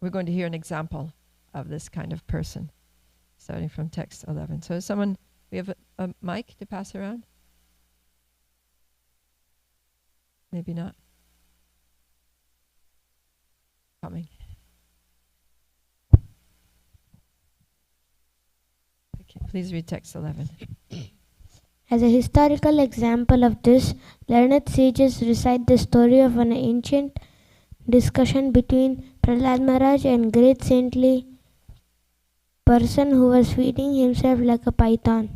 we're going to hear an example of this kind of person, starting from text 11. So we have a mic to pass around? Maybe not. Coming. Okay, please read text 11. As a historical example of this, learned sages recite the story of an ancient discussion between Prahlad Maharaj and great saintly person who was feeding himself like a python.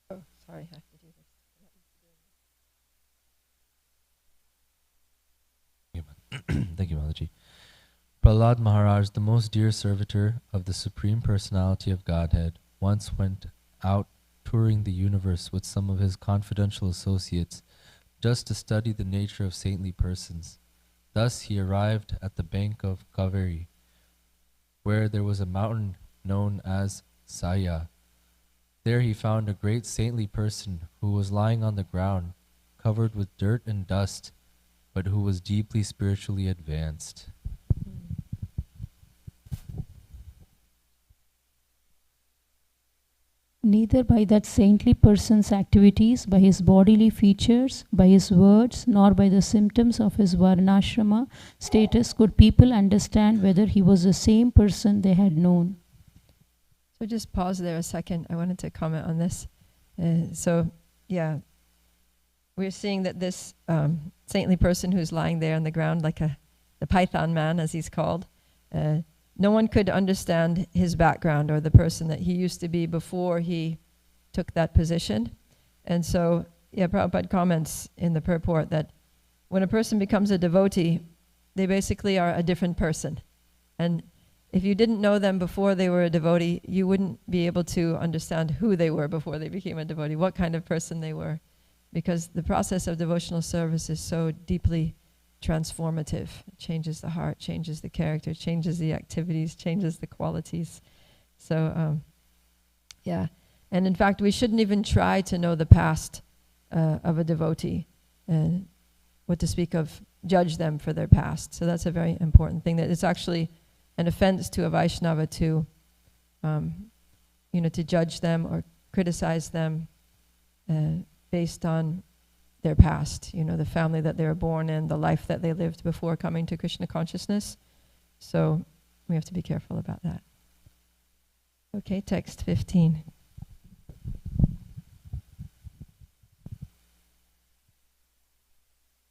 Oh, sorry, I have to do this. Thank you, Mataji. Prahlad Maharaj, the most dear servitor of the Supreme Personality of Godhead, once went out touring the universe with some of his confidential associates just to study the nature of saintly persons. Thus he arrived at the bank of Kaveri, where there was a mountain known as Saya. There he found a great saintly person who was lying on the ground, covered with dirt and dust, but who was deeply spiritually advanced. Neither by that saintly person's activities, by his bodily features, by his words, nor by the symptoms of his varnashrama status could people understand whether he was the same person they had known. So just pause there a second. I wanted to comment on this. We're seeing that this saintly person who's lying there on the ground, like the Python man, as he's called, no one could understand his background or the person that he used to be before he took that position. And so, Prabhupada comments in the purport that when a person becomes a devotee, they basically are a different person. And if you didn't know them before they were a devotee, you wouldn't be able to understand who they were before they became a devotee, what kind of person they were. Because the process of devotional service is so deeply transformative. It changes the heart, changes the character, changes the activities, changes the qualities. So, And in fact, we shouldn't even try to know the past of a devotee, what to speak of judge them for their past. So that's a very important thing, that it's actually an offense to a Vaishnava to judge them or criticize them based on their past, the family that they were born in, the life that they lived before coming to Krishna consciousness. So we have to be careful about that. Okay, text 15.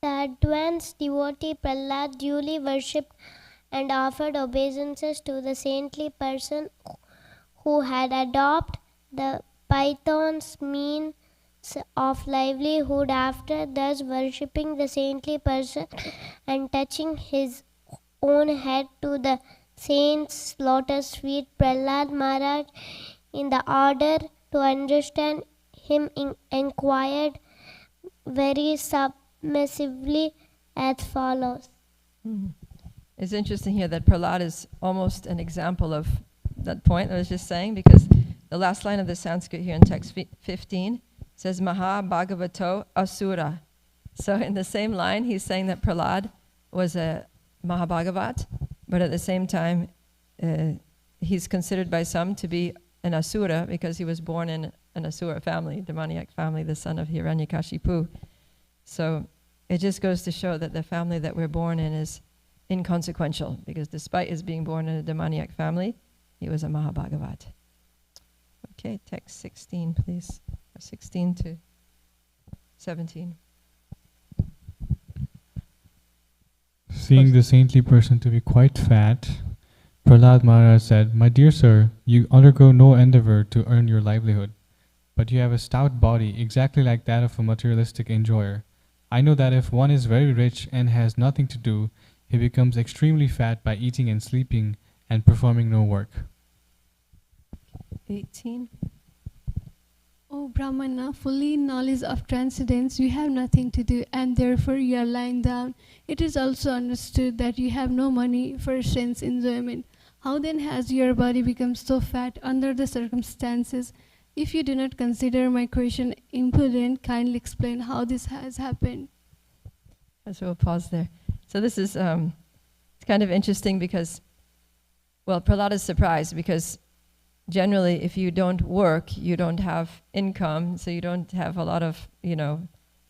The advanced devotee Prahlad duly worshipped and offered obeisances to the saintly person who had adopted the python's means of livelihood. After thus worshipping the saintly person and touching his own head to the saint's lotus feet, Prahlad Maharaj, in the order to understand him, inquired very submissively as follows. It's interesting here that Prahlad is almost an example of that point I was just saying, because the last line of the Sanskrit here in text 15 says Maha Bhagavato Asura. So in the same line, he's saying that Prahlad was a Mahabhagavat, but at the same time, he's considered by some to be an Asura because he was born in an Asura family, demoniac family, the son of Hiranyakashipu. So it just goes to show that the family that we're born in is inconsequential, because despite his being born in a demoniac family, he was a Mahabhagavat. Okay, text 16, please. 16 to 17. Seeing the saintly person to be quite fat, Prahlad Maharaj said, "My dear sir, you undergo no endeavor to earn your livelihood, but you have a stout body exactly like that of a materialistic enjoyer. I know that if one is very rich and has nothing to do, he becomes extremely fat by eating and sleeping and performing no work." 18. O Brahmana, fully in knowledge of transcendence, you have nothing to do, and therefore you are lying down. It is also understood that you have no money for sense enjoyment. How then has your body become so fat under the circumstances? If you do not consider my question imprudent, kindly explain how this has happened. So we'll pause there. So this is it's kind of interesting because, well, Prahlad is surprised because generally if you don't work, you don't have income, so you don't have a lot of,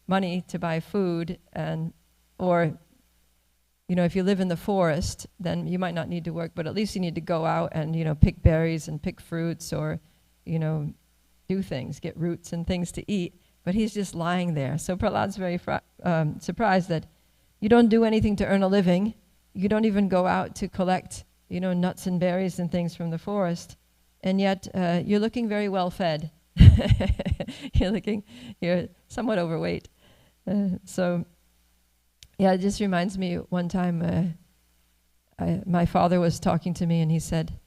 money to buy food, or if you live in the forest, then you might not need to work, but at least you need to go out and, pick berries and pick fruits or, do things, get roots and things to eat. But he's just lying there. So Prahlad's very surprised that you don't do anything to earn a living. You don't even go out to collect, nuts and berries and things from the forest. And yet you're looking very well fed. You're somewhat overweight. So it just reminds me one time my father was talking to me and he said,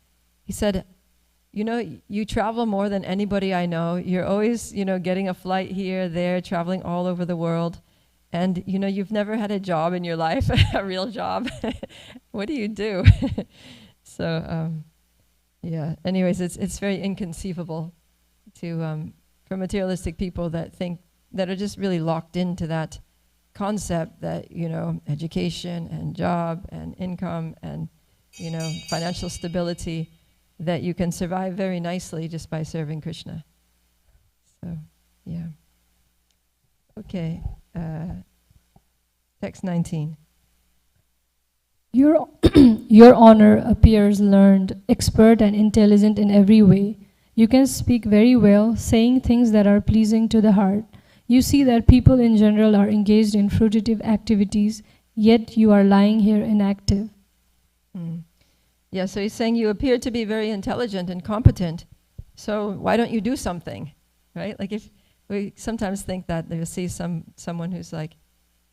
you travel more than anybody I know. You're always, getting a flight here, there, traveling all over the world. And, you've never had a job in your life, a real job. What do you do? So, anyways, it's very inconceivable for materialistic people that are just really locked into that concept that, education and job and income and, financial stability, that you can survive very nicely just by serving Krishna. So, yeah. Okay, text 19. Your honor appears learned, expert and intelligent in every way. You can speak very well, saying things that are pleasing to the heart. You see that people in general are engaged in fruitive activities, yet you are lying here inactive. Yeah, so he's saying you appear to be very intelligent and competent, so why don't you do something, right? Like if we sometimes think that they see someone who's like,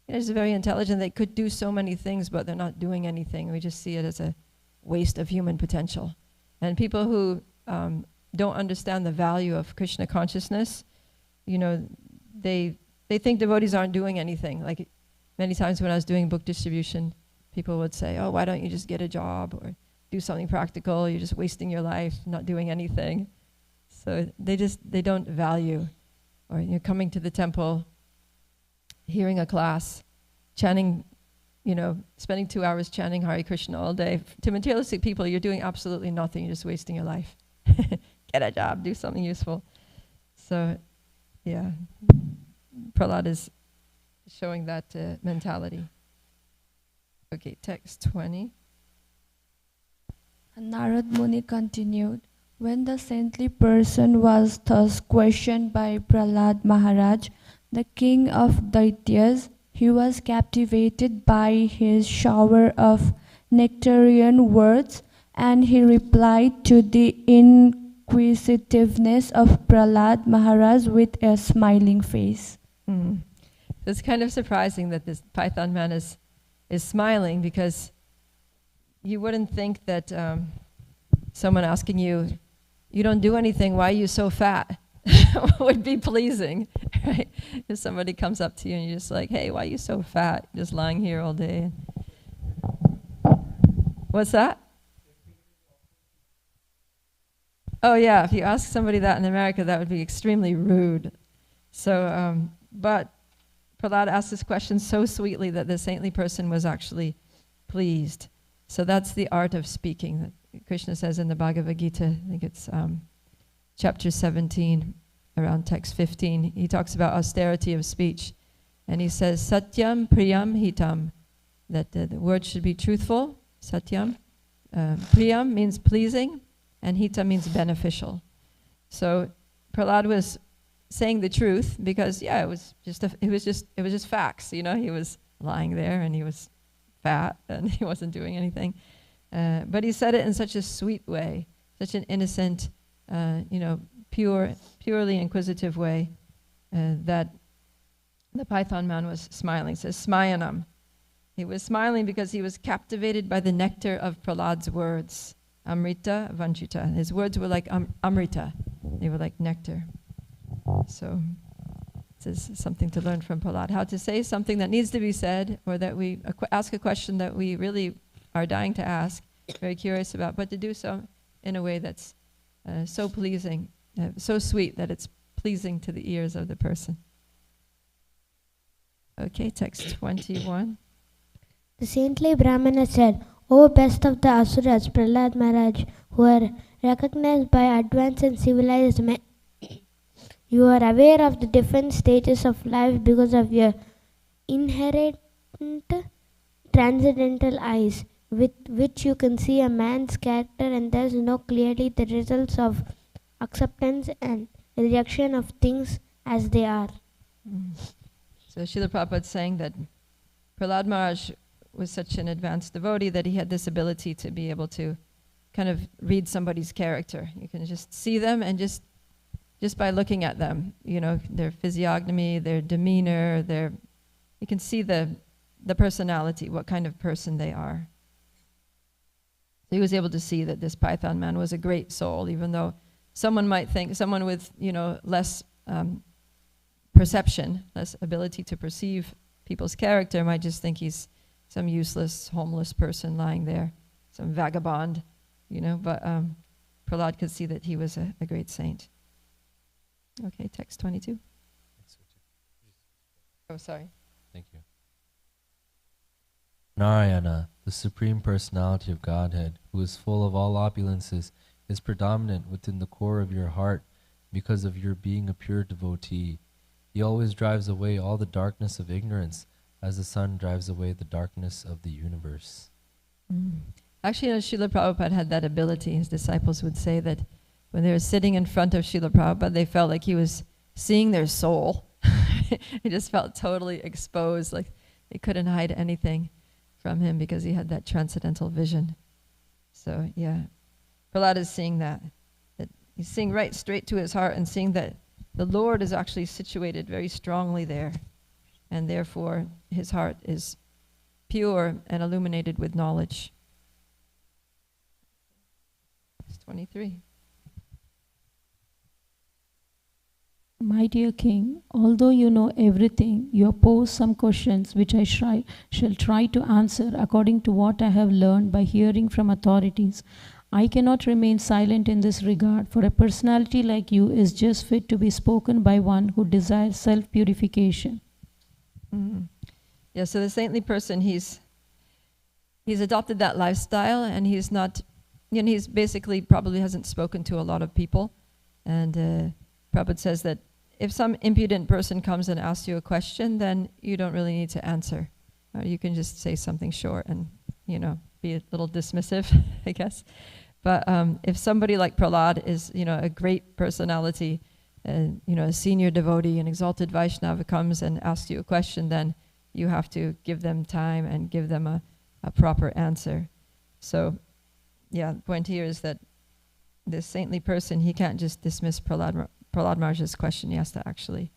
is very intelligent, they could do so many things, but they're not doing anything. We just see it as a waste of human potential. And people who don't understand the value of Krishna consciousness, they think devotees aren't doing anything. Like many times when I was doing book distribution, people would say, oh, why don't you just get a job or do something practical? You're just wasting your life, not doing anything. So they don't value, or coming to the temple, hearing a class, chanting, spending 2 hours chanting Hare Krishna all day. To materialistic people, you're doing absolutely nothing. You're just wasting your life. Get a job, do something useful. So, yeah, Prahlad is showing that mentality. Okay, text 20. Narad Muni continued, when the saintly person was thus questioned by Prahlad Maharaj, the king of Daityas, he was captivated by his shower of nectarian words, and he replied to the inquisitiveness of Prahlad Maharaj with a smiling face. So it's kind of surprising that this Python man is smiling, because you wouldn't think that someone asking you, you don't do anything, why are you so fat? would be pleasing, right? If somebody comes up to you and you're just like, hey, why are you so fat? Just lying here all day. What's that? Oh yeah, if you ask somebody that in America, that would be extremely rude. So, but Prahlad asked this question so sweetly that the saintly person was actually pleased. So that's the art of speaking that Krishna says in the Bhagavad Gita. I think it's chapter 17, around text 15. He talks about austerity of speech. And he says, Satyam Priyam Hitam, that the word should be truthful, Satyam. Priyam means pleasing, and Hitam means beneficial. So Prahlad was saying the truth because, yeah, it was just facts. He was lying there and he was fat and he wasn't doing anything. But he said it in such a sweet way, such an innocent, purely inquisitive way, that the Python man was smiling. It says, Smayanam. He was smiling because he was captivated by the nectar of Prahlad's words. Amrita Vanchita. His words were like Amrita. They were like nectar. So this is something to learn from Prahlad. How to say something that needs to be said, or that we ask a question that we really are dying to ask, very curious about, but to do so in a way that's so pleasing, so sweet that it's pleasing to the ears of the person. Okay, text 21. The saintly Brahmana said, O best of the Asuras, Prahlad Maharaj, who are recognized by advanced and civilized men, you are aware of the different stages of life because of your inherent transcendental eyes, with which you can see a man's character and thus know clearly the results of acceptance and rejection of things as they are. So Srila Prabhupada is saying that Prahlad Maharaj was such an advanced devotee that he had this ability to be able to kind of read somebody's character. You can just see them, and just by looking at them, you know, their physiognomy, their demeanor, you can see the personality, what kind of person they are. So he was able to see that this Python man was a great soul, even though someone might think, someone with, you know, less perception, less ability to perceive people's character might just think he's some useless, homeless person lying there, some vagabond, you know, but Prahlad could see that he was a great saint. Okay, text 22. Oh, sorry. Thank you. Narayana, the Supreme Personality of Godhead, who is full of all opulences, is predominant within the core of your heart because of your being a pure devotee. He always drives away all the darkness of ignorance as the sun drives away the darkness of the universe. Actually, you know, Srila Prabhupada had that ability. His disciples would say that when they were sitting in front of Srila Prabhupada, they felt like he was seeing their soul. He just felt totally exposed, like they couldn't hide anything from him because he had that transcendental vision. So yeah, Prahlad is seeing that he's seeing right straight to his heart and seeing that the Lord is actually situated very strongly there, and therefore his heart is pure and illuminated with knowledge. Verse 23. My dear King, although you know everything, you pose some questions which I shall try to answer according to what I have learned by hearing from authorities. I cannot remain silent in this regard, for a personality like you is just fit to be spoken by one who desires self-purification. Yeah, so the saintly person, he's adopted that lifestyle, and he's not, you know, he's basically probably hasn't spoken to a lot of people. And Prabhupada says that if some impudent person comes and asks you a question, then you don't really need to answer. You can just say something short and, you know, be a little dismissive, I guess. But if somebody like Prahlad is, you know, a great personality, you know, a senior devotee, an exalted Vaishnava comes and asks you a question, then you have to give them time and give them a proper answer. So, yeah, the point here is that this saintly person, he can't just dismiss Prahlad Maharaj's question. He has to actually,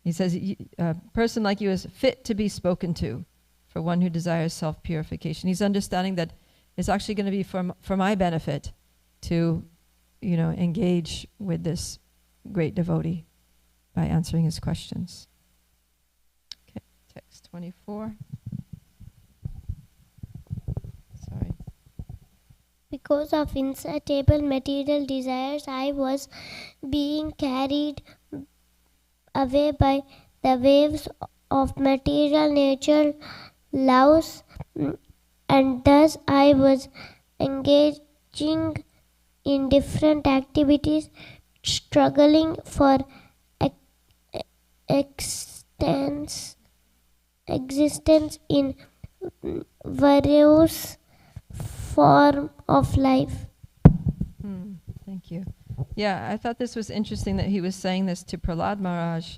he says, a person like you is fit to be spoken to for one who desires self-purification. He's understanding that it's actually going to be for my benefit to, you know, engage with this great devotee by answering his questions. Okay, text 24. Sorry. Because of insatiable material desires, I was being carried away by the waves of material nature loves, and thus I was engaging in different activities, struggling for existence in various form of life. Thank you. Yeah, I thought this was interesting that he was saying this to Prahlad Maharaj,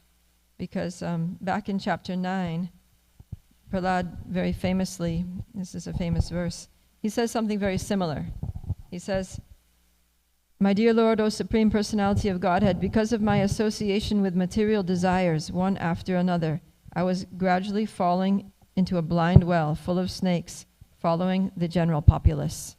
because back in chapter 9, Prahlad very famously, this is a famous verse, he says something very similar. He says, "My dear Lord, O Supreme Personality of Godhead, because of my association with material desires, one after another, I was gradually falling into a blind well full of snakes, following the general populace."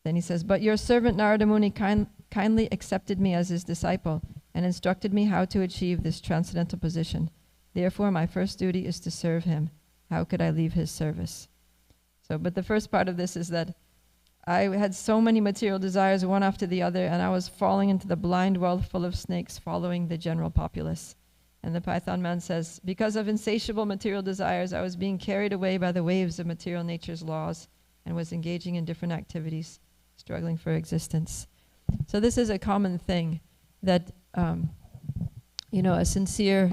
Then he says, "But your servant Narada Muni kindly accepted me as his disciple and instructed me how to achieve this transcendental position. Therefore, my first duty is to serve him. How could I leave his service?" So, but the first part of this is that I had so many material desires, one after the other, and I was falling into the blind well full of snakes, following the general populace. And the Python man says, because of insatiable material desires, I was being carried away by the waves of material nature's laws and was engaging in different activities, struggling for existence. So this is a common thing that, a sincere,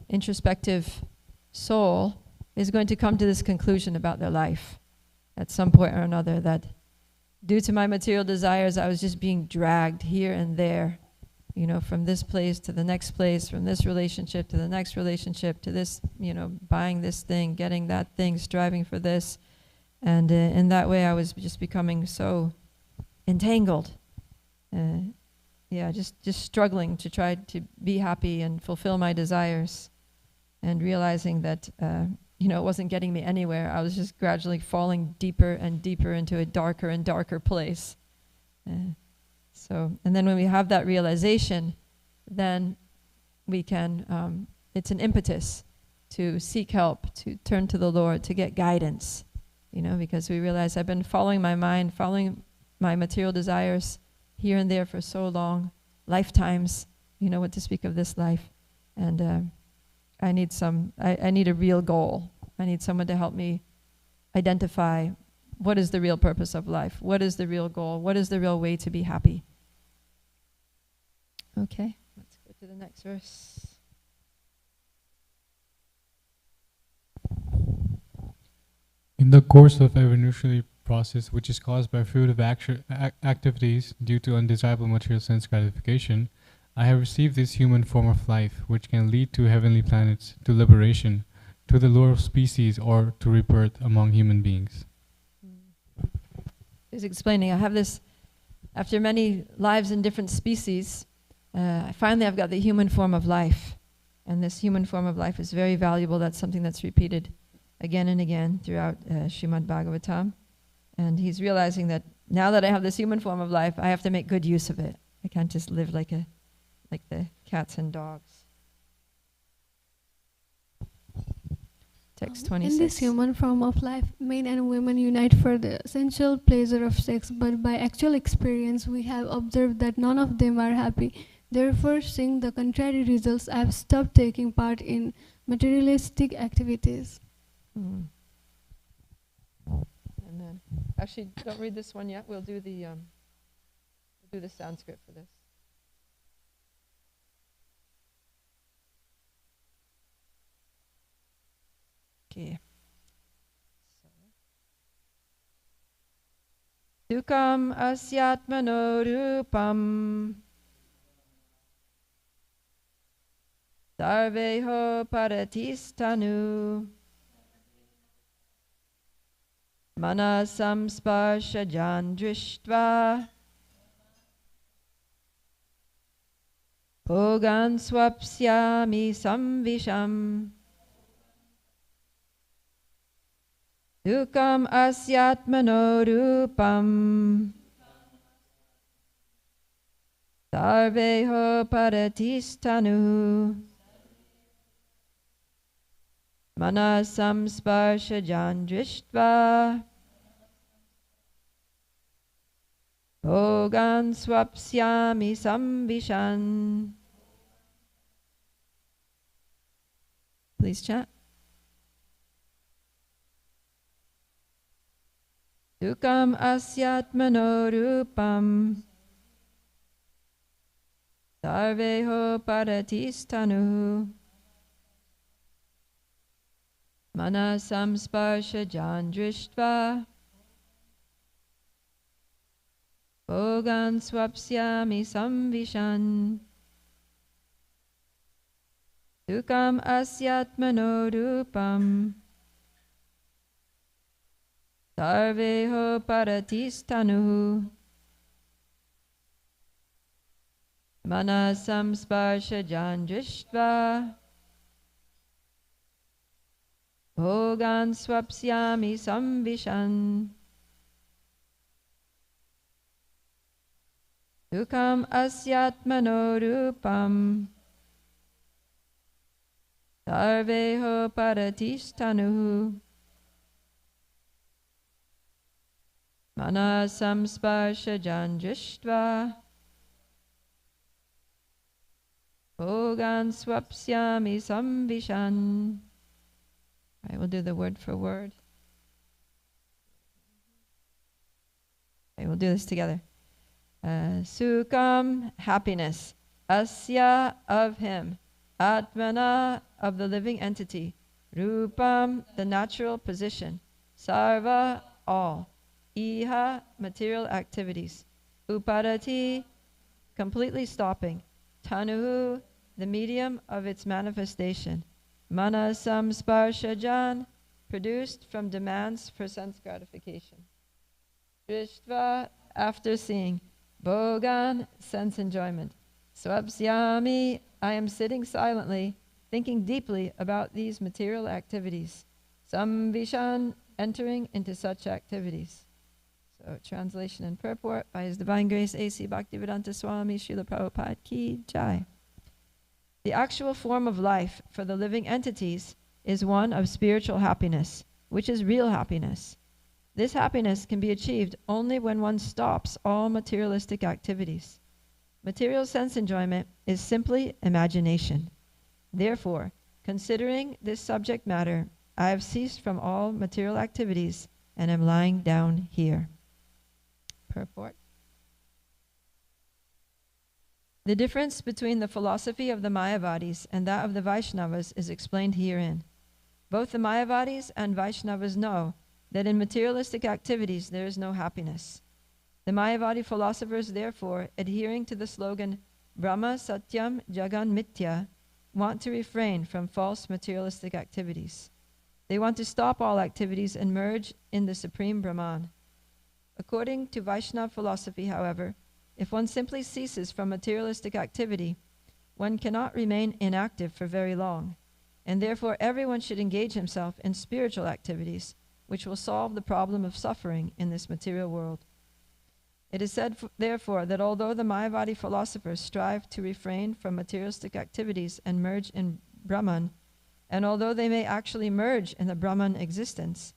introspective soul is going to come to this conclusion about their life at some point or another, that due to my material desires, I was just being dragged here and there, from this place to the next place, from this relationship to the next relationship, to this, buying this thing, getting that thing, striving for this. And in that way, I was just becoming so entangled. Just struggling to try to be happy and fulfill my desires, and realizing that, it wasn't getting me anywhere. I was just gradually falling deeper and deeper into a darker and darker place. And then when we have that realization, then we can, it's an impetus to seek help, to turn to the Lord, to get guidance, because we realize I've been following my mind, following my material desires here and there for so long, lifetimes, what to speak of this life. And I need I need a real goal. I need someone to help me identify what is the real purpose of life, what is the real goal, what is the real way to be happy. Okay, let's go to the next verse. In the course of evolutionary process, which is caused by fruitive activities due to undesirable material sense gratification, I have received this human form of life, which can lead to heavenly planets, to liberation, to the lure of species, or to rebirth among human beings. He's explaining, I have this, after many lives in different species, finally I've got the human form of life. And this human form of life is very valuable. That's something that's repeated again and again throughout Srimad Bhagavatam. And he's realizing that now that I have this human form of life, I have to make good use of it. I can't just live like the cats and dogs. Text 26. In this human form of life, men and women unite for the sensual pleasure of sex, but by actual experience, we have observed that none of them are happy. Therefore, seeing the contrary results, I have stopped taking part in materialistic activities. And then, actually, don't read this one yet. We'll do the Sanskrit for this. Okay. Dukam asyatmano rupam sarveho paratistanu manasam sparshajan drishtva bhogan swapsyami samvisham Dukam asyatmano rupam sarveho paratistanu manasam sparshajan drishtva bhogan swapsyami samvishan. Please chat. Dukam asyatmano rupam sarveho paratistanu manasam sparshajan drishtva bhogan swapsyami samvishan. Dukam asyatmano rupam sarveho paratistanu manasam sparshajan drishtva bhogan swapsyami samvishan. Dukam asyatmano rupam sarveho paratistanu manasam sparshajan drishtva Bhogan swapsyami samvishan. All right, we'll do the word for word. Okay, we'll do this together. Sukham, happiness. Asya, of him. Atmana, of the living entity. Rupam, the natural position. Sarva, all. Iha, material activities. Uparati, completely stopping. Tanuhu, the medium of its manifestation. Manasam sparshajan, produced from demands for sense gratification. Drishtva, after seeing. Bhogan, sense enjoyment. Swapsyami, I am sitting silently, thinking deeply about these material activities. Samvishan, entering into such activities. So, translation and purport by His Divine Grace A.C. Bhaktivedanta Swami Srila Prabhupada Ki Jai. The actual form of life for the living entities is one of spiritual happiness, which is real happiness. This happiness can be achieved only when one stops all materialistic activities. Material sense enjoyment is simply imagination. Therefore, considering this subject matter, I have ceased from all material activities and am lying down here. Purport. The difference between the philosophy of the Mayavadis and that of the Vaishnavas is explained herein. Both the Mayavadis and Vaishnavas know that in materialistic activities there is no happiness. The Mayavadi philosophers, therefore, adhering to the slogan Brahma Satyam Jagan Mithya, want to refrain from false materialistic activities. They want to stop all activities and merge in the Supreme Brahman. According to Vaishnava philosophy, however, if one simply ceases from materialistic activity, one cannot remain inactive for very long, and therefore everyone should engage himself in spiritual activities, which will solve the problem of suffering in this material world. It is said, therefore, that although the Mayavadi philosophers strive to refrain from materialistic activities and merge in Brahman, and although they may actually merge in the Brahman existence,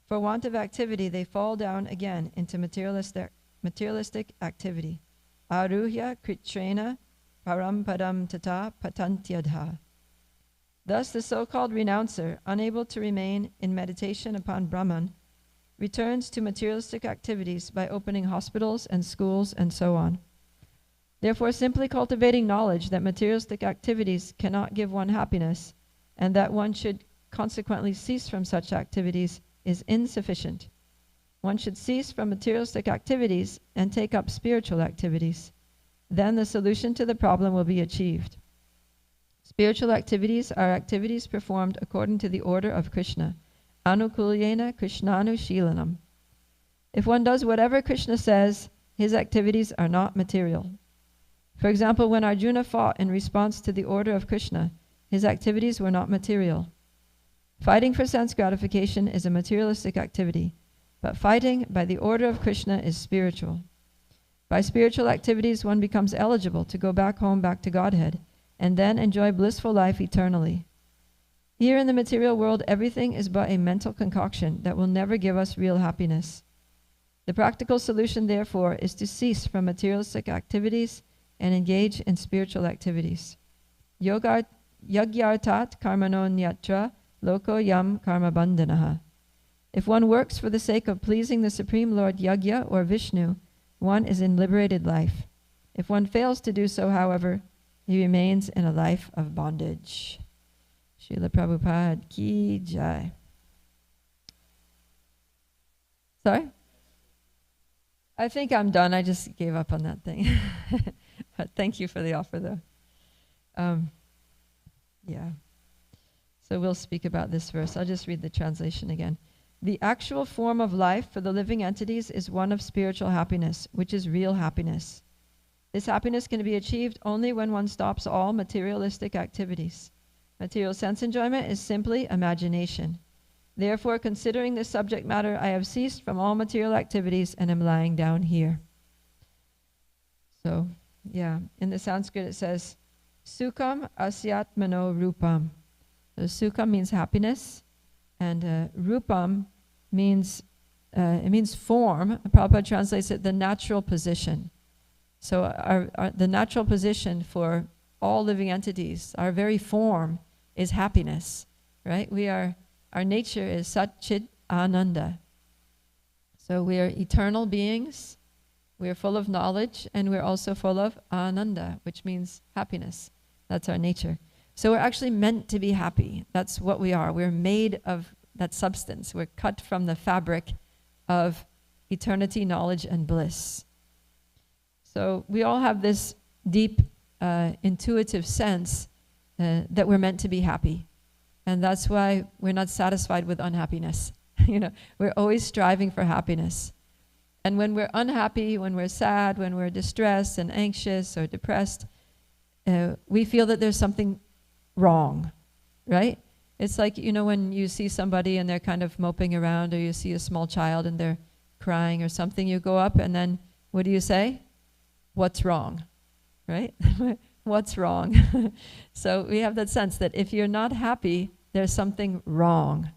for want of activity they fall down again into materialistic activity. Aruhya kritrena parampadam tata patantyadha. Thus the so-called renouncer, unable to remain in meditation upon Brahman, returns to materialistic activities by opening hospitals and schools and so on. Therefore, simply cultivating knowledge that materialistic activities cannot give one happiness, and that one should consequently cease from such activities, is insufficient. One should cease from materialistic activities and take up spiritual activities. Then the solution to the problem will be achieved. Spiritual activities are activities performed according to the order of Krishna. Anukulyena Krishnanu Shilanam. If one does whatever Krishna says, his activities are not material. For example, when Arjuna fought in response to the order of Krishna, his activities were not material. Fighting for sense gratification is a materialistic activity, but fighting by the order of Krishna is spiritual. By spiritual activities, one becomes eligible to go back home, back to Godhead, and then enjoy blissful life eternally. Here in the material world, everything is but a mental concoction that will never give us real happiness. The practical solution, therefore, is to cease from materialistic activities and engage in spiritual activities. Yagyartat karmano nyatra loko yam karma bandhanaha. If one works for the sake of pleasing the Supreme Lord Yagya or Vishnu, one is in liberated life. If one fails to do so, however, he remains in a life of bondage. Srila Prabhupada Ki Jai. Sorry? I think I'm done. I just gave up on that thing. But thank you for the offer, though. Yeah. So we'll speak about this verse. I'll just read the translation again. The actual form of life for the living entities is one of spiritual happiness, which is real happiness. This happiness can be achieved only when one stops all materialistic activities. Material sense enjoyment is simply imagination. Therefore, considering this subject matter, I have ceased from all material activities and am lying down here. So, yeah, in the Sanskrit it says, Sukham asyatmano rupam. So Sukham means happiness, and rupam means, it means form. Prabhupada translates it the natural position. So the natural position for all living entities. Our very form is happiness, right? Our nature is Sat Chit Ananda. So we are eternal beings, we are full of knowledge, and we're also full of Ananda, which means happiness. That's our nature. So we're actually meant to be happy. That's what we are. We're made of that substance. We're cut from the fabric of eternity, knowledge, and bliss. So we all have this deep intuitive sense that we're meant to be happy. And that's why we're not satisfied with unhappiness. We're always striving for happiness. And when we're unhappy, when we're sad, when we're distressed and anxious or depressed, we feel that there's something wrong, right? It's like, when you see somebody and they're kind of moping around, or you see a small child and they're crying or something, you go up and then what do you say? What's wrong, right? What's wrong? So we have that sense that if you're not happy, there's something wrong.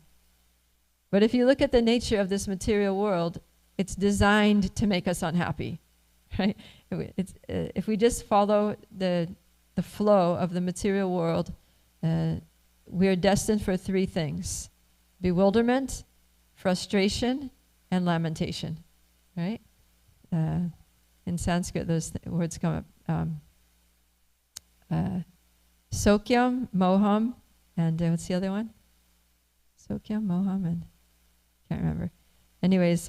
But if you look at the nature of this material world, it's designed to make us unhappy, right? If we just follow the flow of the material world, we're destined for three things: bewilderment, frustration, and lamentation, right? In Sanskrit, those words come up. Sokyam, moham, and what's the other one? Sokyam, moham, and can't remember. Anyways,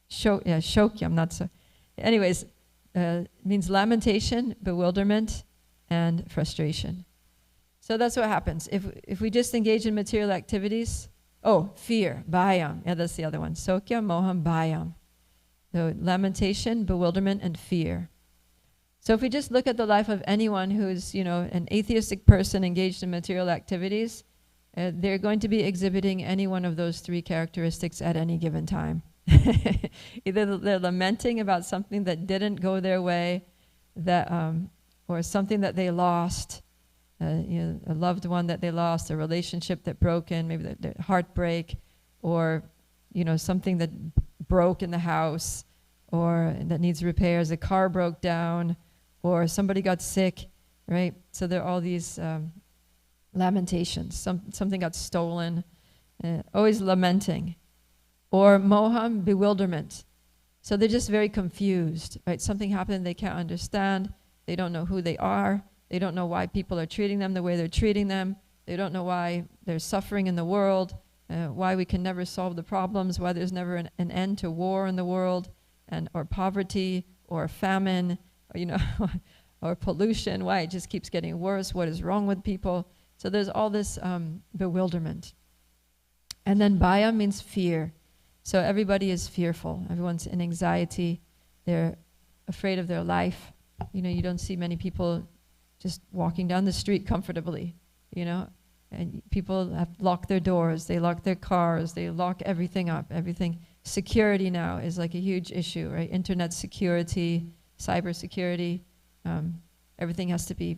shokyam, not so. Anyways, means lamentation, bewilderment, and frustration. So that's what happens. If we just engage in material activities, fear, bhayam. Yeah, that's the other one. Sokyam, moham, bhayam. So lamentation, bewilderment, and fear. So if we just look at the life of anyone who's, an atheistic person engaged in material activities, they're going to be exhibiting any one of those three characteristics at any given time. Either they're lamenting about something that didn't go their way, or something that they lost, a loved one that they lost, a relationship that broken, maybe the heartbreak, or something that broke in the house, or that needs repairs, a car broke down, or somebody got sick, right? So there are all these lamentations. Something got stolen, always lamenting. Or moham, bewilderment. So they're just very confused, right? Something happened they can't understand. They don't know who they are. They don't know why people are treating them the way they're treating them. They don't know why there's suffering in the world, why we can never solve the problems, why there's never an end to war in the world, or poverty, or famine, or, or pollution, why it just keeps getting worse, what is wrong with people. So there's all this bewilderment. And then bhaya means fear. So everybody is fearful. Everyone's in anxiety. They're afraid of their life. You don't see many people just walking down the street comfortably, and people have locked their doors, they lock their cars, they lock everything up, everything. Security now is like a huge issue, right? Internet security, cyber security, everything has to be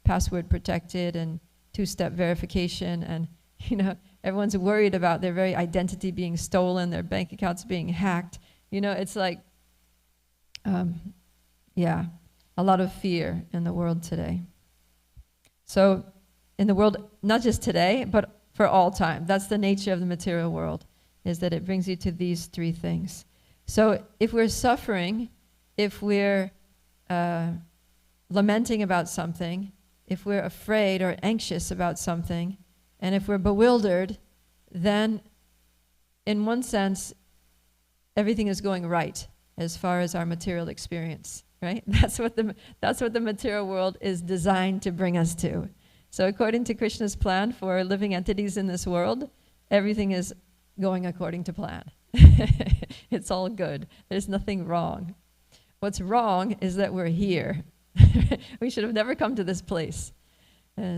password protected and two-step verification, and everyone's worried about their very identity being stolen, their bank accounts being hacked. It's like, a lot of fear in the world today. So in the world, not just today, but for all time, that's the nature of the material world, is that it brings you to these three things. So if we're suffering, if we're lamenting about something, if we're afraid or anxious about something, and if we're bewildered, then in one sense, everything is going right as far as our material experience, right? That's what the material world is designed to bring us to. So according to Krishna's plan for living entities in this world, everything is going according to plan. It's all good. There's nothing wrong. What's wrong is that we're here. We should have never come to this place.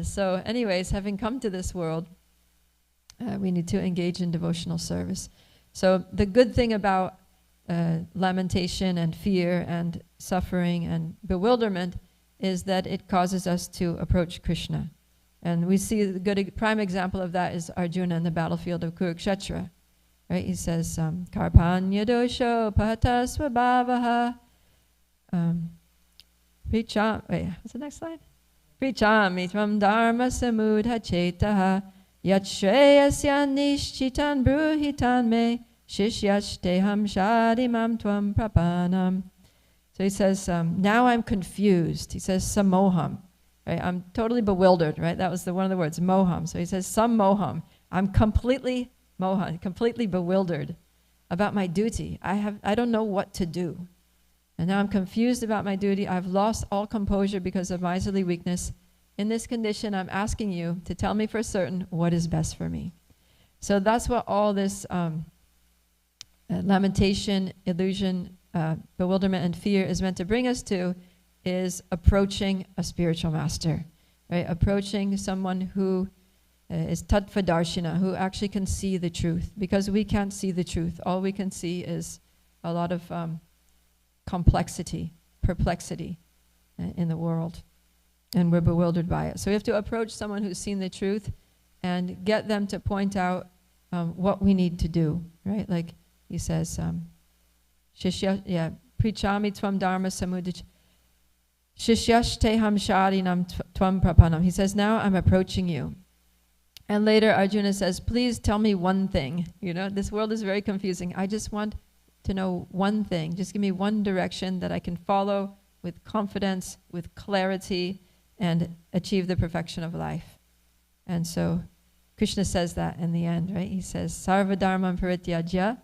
So anyways, having come to this world, we need to engage in devotional service. So the good thing about lamentation and fear and suffering and bewilderment is that it causes us to approach Krishna. And we see the good prime example of that is Arjuna in the battlefield of Kurukshetra. Right? He says, Karpanya dosho pahata swabhavaha. What's the next slide? Prichami tvam dharma samudha chetaha yat shreyasya nishchitan bruhitan me shishyashteham shadimam tvam prapanam. So he says, now I'm confused. He says, samoham. Right? I'm totally bewildered, right? That was one of the words, moham. So he says, samoham. I'm completely mohan, completely bewildered about my duty. I don't know what to do. And now I'm confused about my duty. I've lost all composure because of miserly weakness. In this condition, I'm asking you to tell me for certain what is best for me. So that's what all this lamentation, illusion, bewilderment, and fear is meant to bring us to, is approaching a spiritual master, right? Approaching someone who is tattvadarshina, who actually can see the truth. Because we can't see the truth. All we can see is a lot of complexity, perplexity in the world. And we're bewildered by it. So we have to approach someone who's seen the truth and get them to point out what we need to do, right? Like he says, Shishya, prichami tvam dharma samudich, shishyashteham sharinam tvam prapanam. He says, now I'm approaching you. And later Arjuna says, please tell me one thing. You know, this world is very confusing. I just want to know one thing. Just give me one direction that I can follow with confidence, with clarity, and achieve the perfection of life. And so Krishna says that in the end, right? He says, Sarva dharmam parityajya,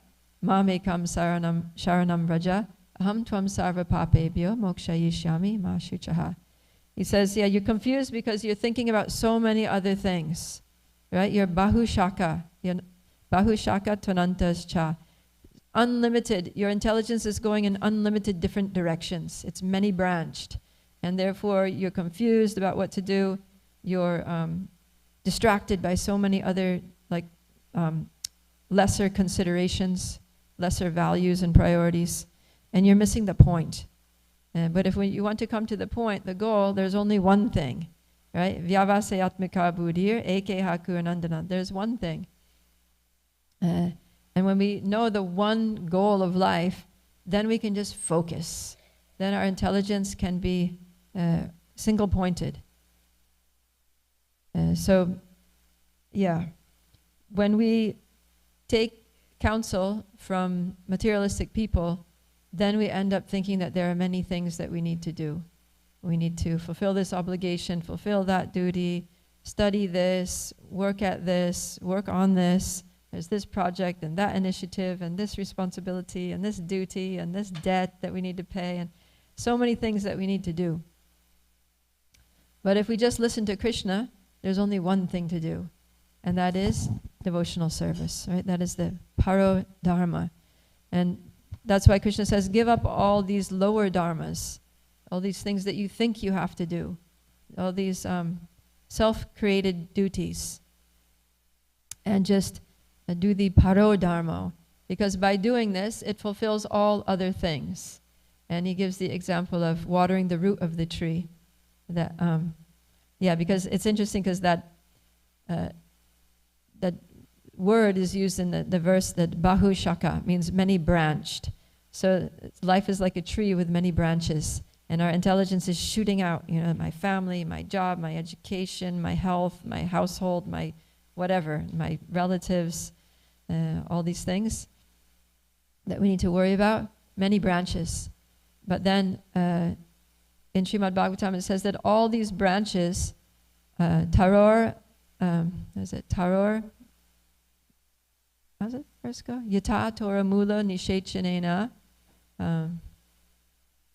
mamekam sharanam vraja, aham tvam sarva papebhyo mokshayishyami ma shuchaha. He says, yeah, you're confused because you're thinking about so many other things, right? You're bahushaka tvanantas cha. Unlimited, your intelligence is going in unlimited different directions. It's many branched. And therefore, you're confused about what to do. You're distracted by so many other lesser considerations, lesser values and priorities, and you're missing the point. But if you want to come to the point, the goal, there's only one thing, right? Vyavasayatmika buddhir eke haku anandana. There's one thing. And when we know the one goal of life, then we can just focus. Then our intelligence can be single-pointed. When we take counsel from materialistic people, then we end up thinking that there are many things that we need to do. We need to fulfill this obligation, fulfill that duty, study this, work at this, work on this. There's this project and that initiative and this responsibility and this duty and this debt that we need to pay and so many things that we need to do. But if we just listen to Krishna, there's only one thing to do, and that is devotional service, right? That is the paro dharma. And that's why Krishna says, give up all these lower dharmas, all these things that you think you have to do, all these self-created duties, and just do the paro dharma, because by doing this, it fulfills all other things. And he gives the example of watering the root of the tree. That because it's interesting because that word is used in the verse that bahu shaka means many branched. So life is like a tree with many branches, and our intelligence is shooting out. You know, my family, my job, my education, my health, my household, my whatever, my relatives, all these things that we need to worry about. Many branches, but then. In Srimad Bhagavatam, it says that all these branches, taror, taror, how's it first go? Yata tora mula nishechanena.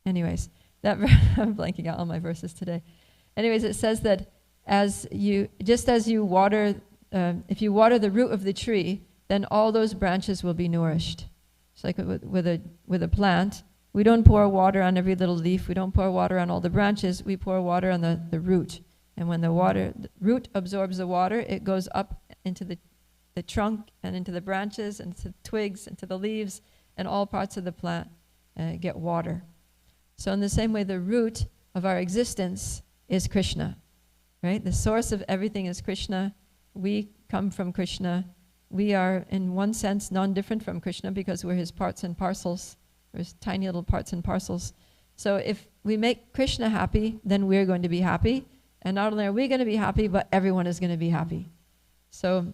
Anyways, I'm blanking out all my verses today. Anyways, it says that just as you water, if you water the root of the tree, then all those branches will be nourished. It's like with a plant. We don't pour water on every little leaf. We don't pour water on all the branches. We pour water on the root. And when the root absorbs the water, it goes up into the trunk and into the branches and to the twigs and to the leaves, and all parts of the plant get water. So in the same way, the root of our existence is Krishna, right? The source of everything is Krishna. We come from Krishna. We are, in one sense, non-different from Krishna because we're his parts and parcels. There's tiny little parts and parcels. So if we make Krishna happy, then we're going to be happy. And not only are we going to be happy, but everyone is going to be happy. So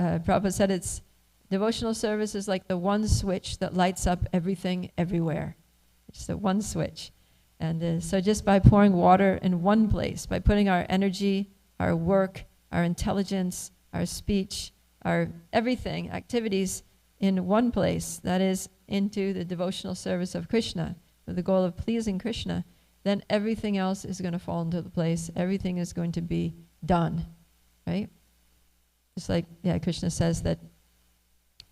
Prabhupada said it's devotional service is like the one switch that lights up everything everywhere. It's the one switch. And so just by pouring water in one place, by putting our energy, our work, our intelligence, our speech, our everything, activities in one place, that is into the devotional service of Krishna, with the goal of pleasing Krishna, then everything else is going to fall into the place. Everything is going to be done, right? Just like, Krishna says that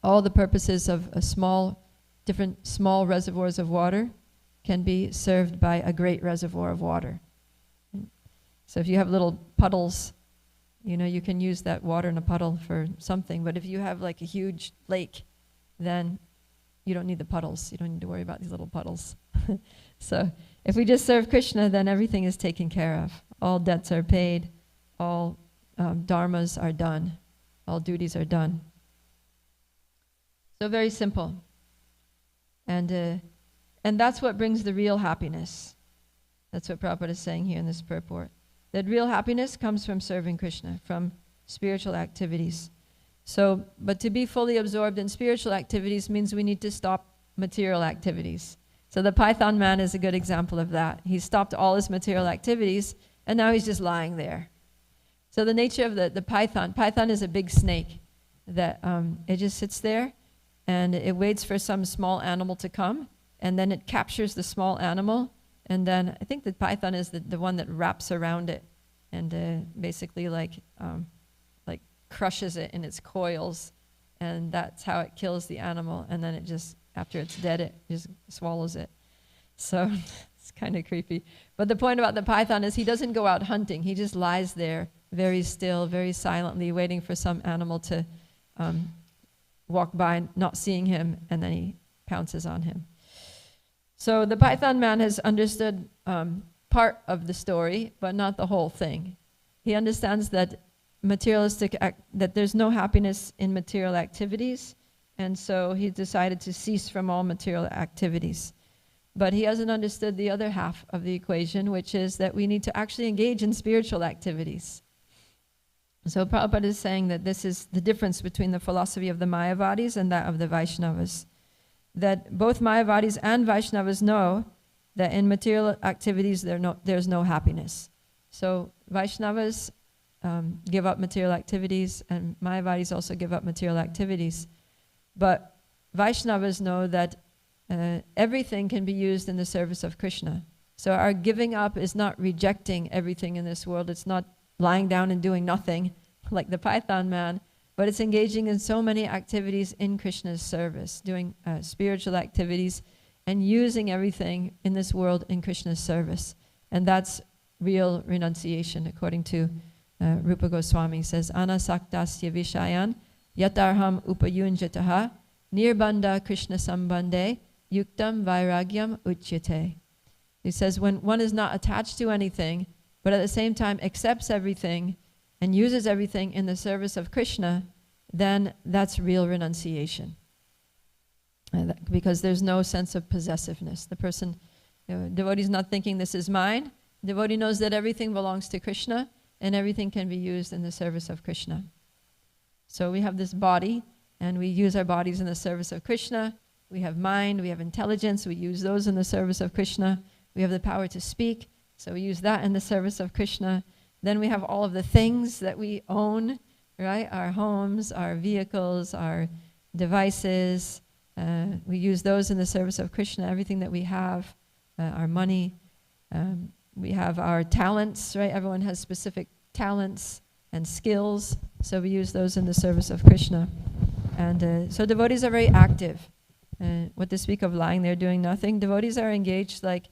all the purposes of different small reservoirs of water can be served by a great reservoir of water. So if you have little puddles, you can use that water in a puddle for something. But if you have like a huge lake, then you don't need the puddles. You don't need to worry about these little puddles. So if we just serve Krishna, then everything is taken care of. All debts are paid. All dharmas are done. All duties are done. So very simple. And that's what brings the real happiness. That's what Prabhupada is saying here in this purport. That real happiness comes from serving Krishna, from spiritual activities. So, but to be fully absorbed in spiritual activities means we need to stop material activities. So the Python man is a good example of that. He stopped all his material activities, and now he's just lying there. So the nature of the python is a big snake that it just sits there, and it waits for some small animal to come, and then it captures the small animal, and then I think the python is the one that wraps around it, and basically like crushes it in its coils, and that's how it kills the animal, and then it just, after it's dead, it just swallows it. So it's kind of creepy. But the point about the python is he doesn't go out hunting. He just lies there very still, very silently, waiting for some animal to walk by, not seeing him, and then he pounces on him. So the Python man has understood part of the story, but not the whole thing. He understands that that there's no happiness in material activities, and so he decided to cease from all material activities. But he hasn't understood the other half of the equation, which is that we need to actually engage in spiritual activities. So Prabhupada is saying that this is the difference between the philosophy of the Mayavadis and that of the Vaishnavas. That both Mayavadis and Vaishnavas know that in material activities there's no happiness. So Vaishnavas give up material activities, and Mayavadis also give up material activities. But Vaishnavas know that everything can be used in the service of Krishna. So our giving up is not rejecting everything in this world. It's not lying down and doing nothing like the Python man, but it's engaging in so many activities in Krishna's service, doing spiritual activities and using everything in this world in Krishna's service. And that's real renunciation, according to Rupa Goswami. Says, Anasaktasya vishayan yatarham upayunjataha nirbandha Krishna sambandhe yuktam vairagyam uchyate. He says, when one is not attached to anything, but at the same time accepts everything and uses everything in the service of Krishna, then that's real renunciation. Because there's no sense of possessiveness. The person, devotee is not thinking this is mine. Devotee knows that everything belongs to Krishna and everything can be used in the service of Krishna. So we have this body and we use our bodies in the service of Krishna. We have mind, we have intelligence, we use those in the service of Krishna. We have the power to speak, so we use that in the service of Krishna. Then we have all of the things that we own, right? Our homes, our vehicles, our devices. We use those in the service of Krishna, everything that we have, our money. We have our talents, right? Everyone has specific talents and skills, so we use those in the service of Krishna. And so devotees are very active. What to speak of lying there doing nothing, devotees are engaged like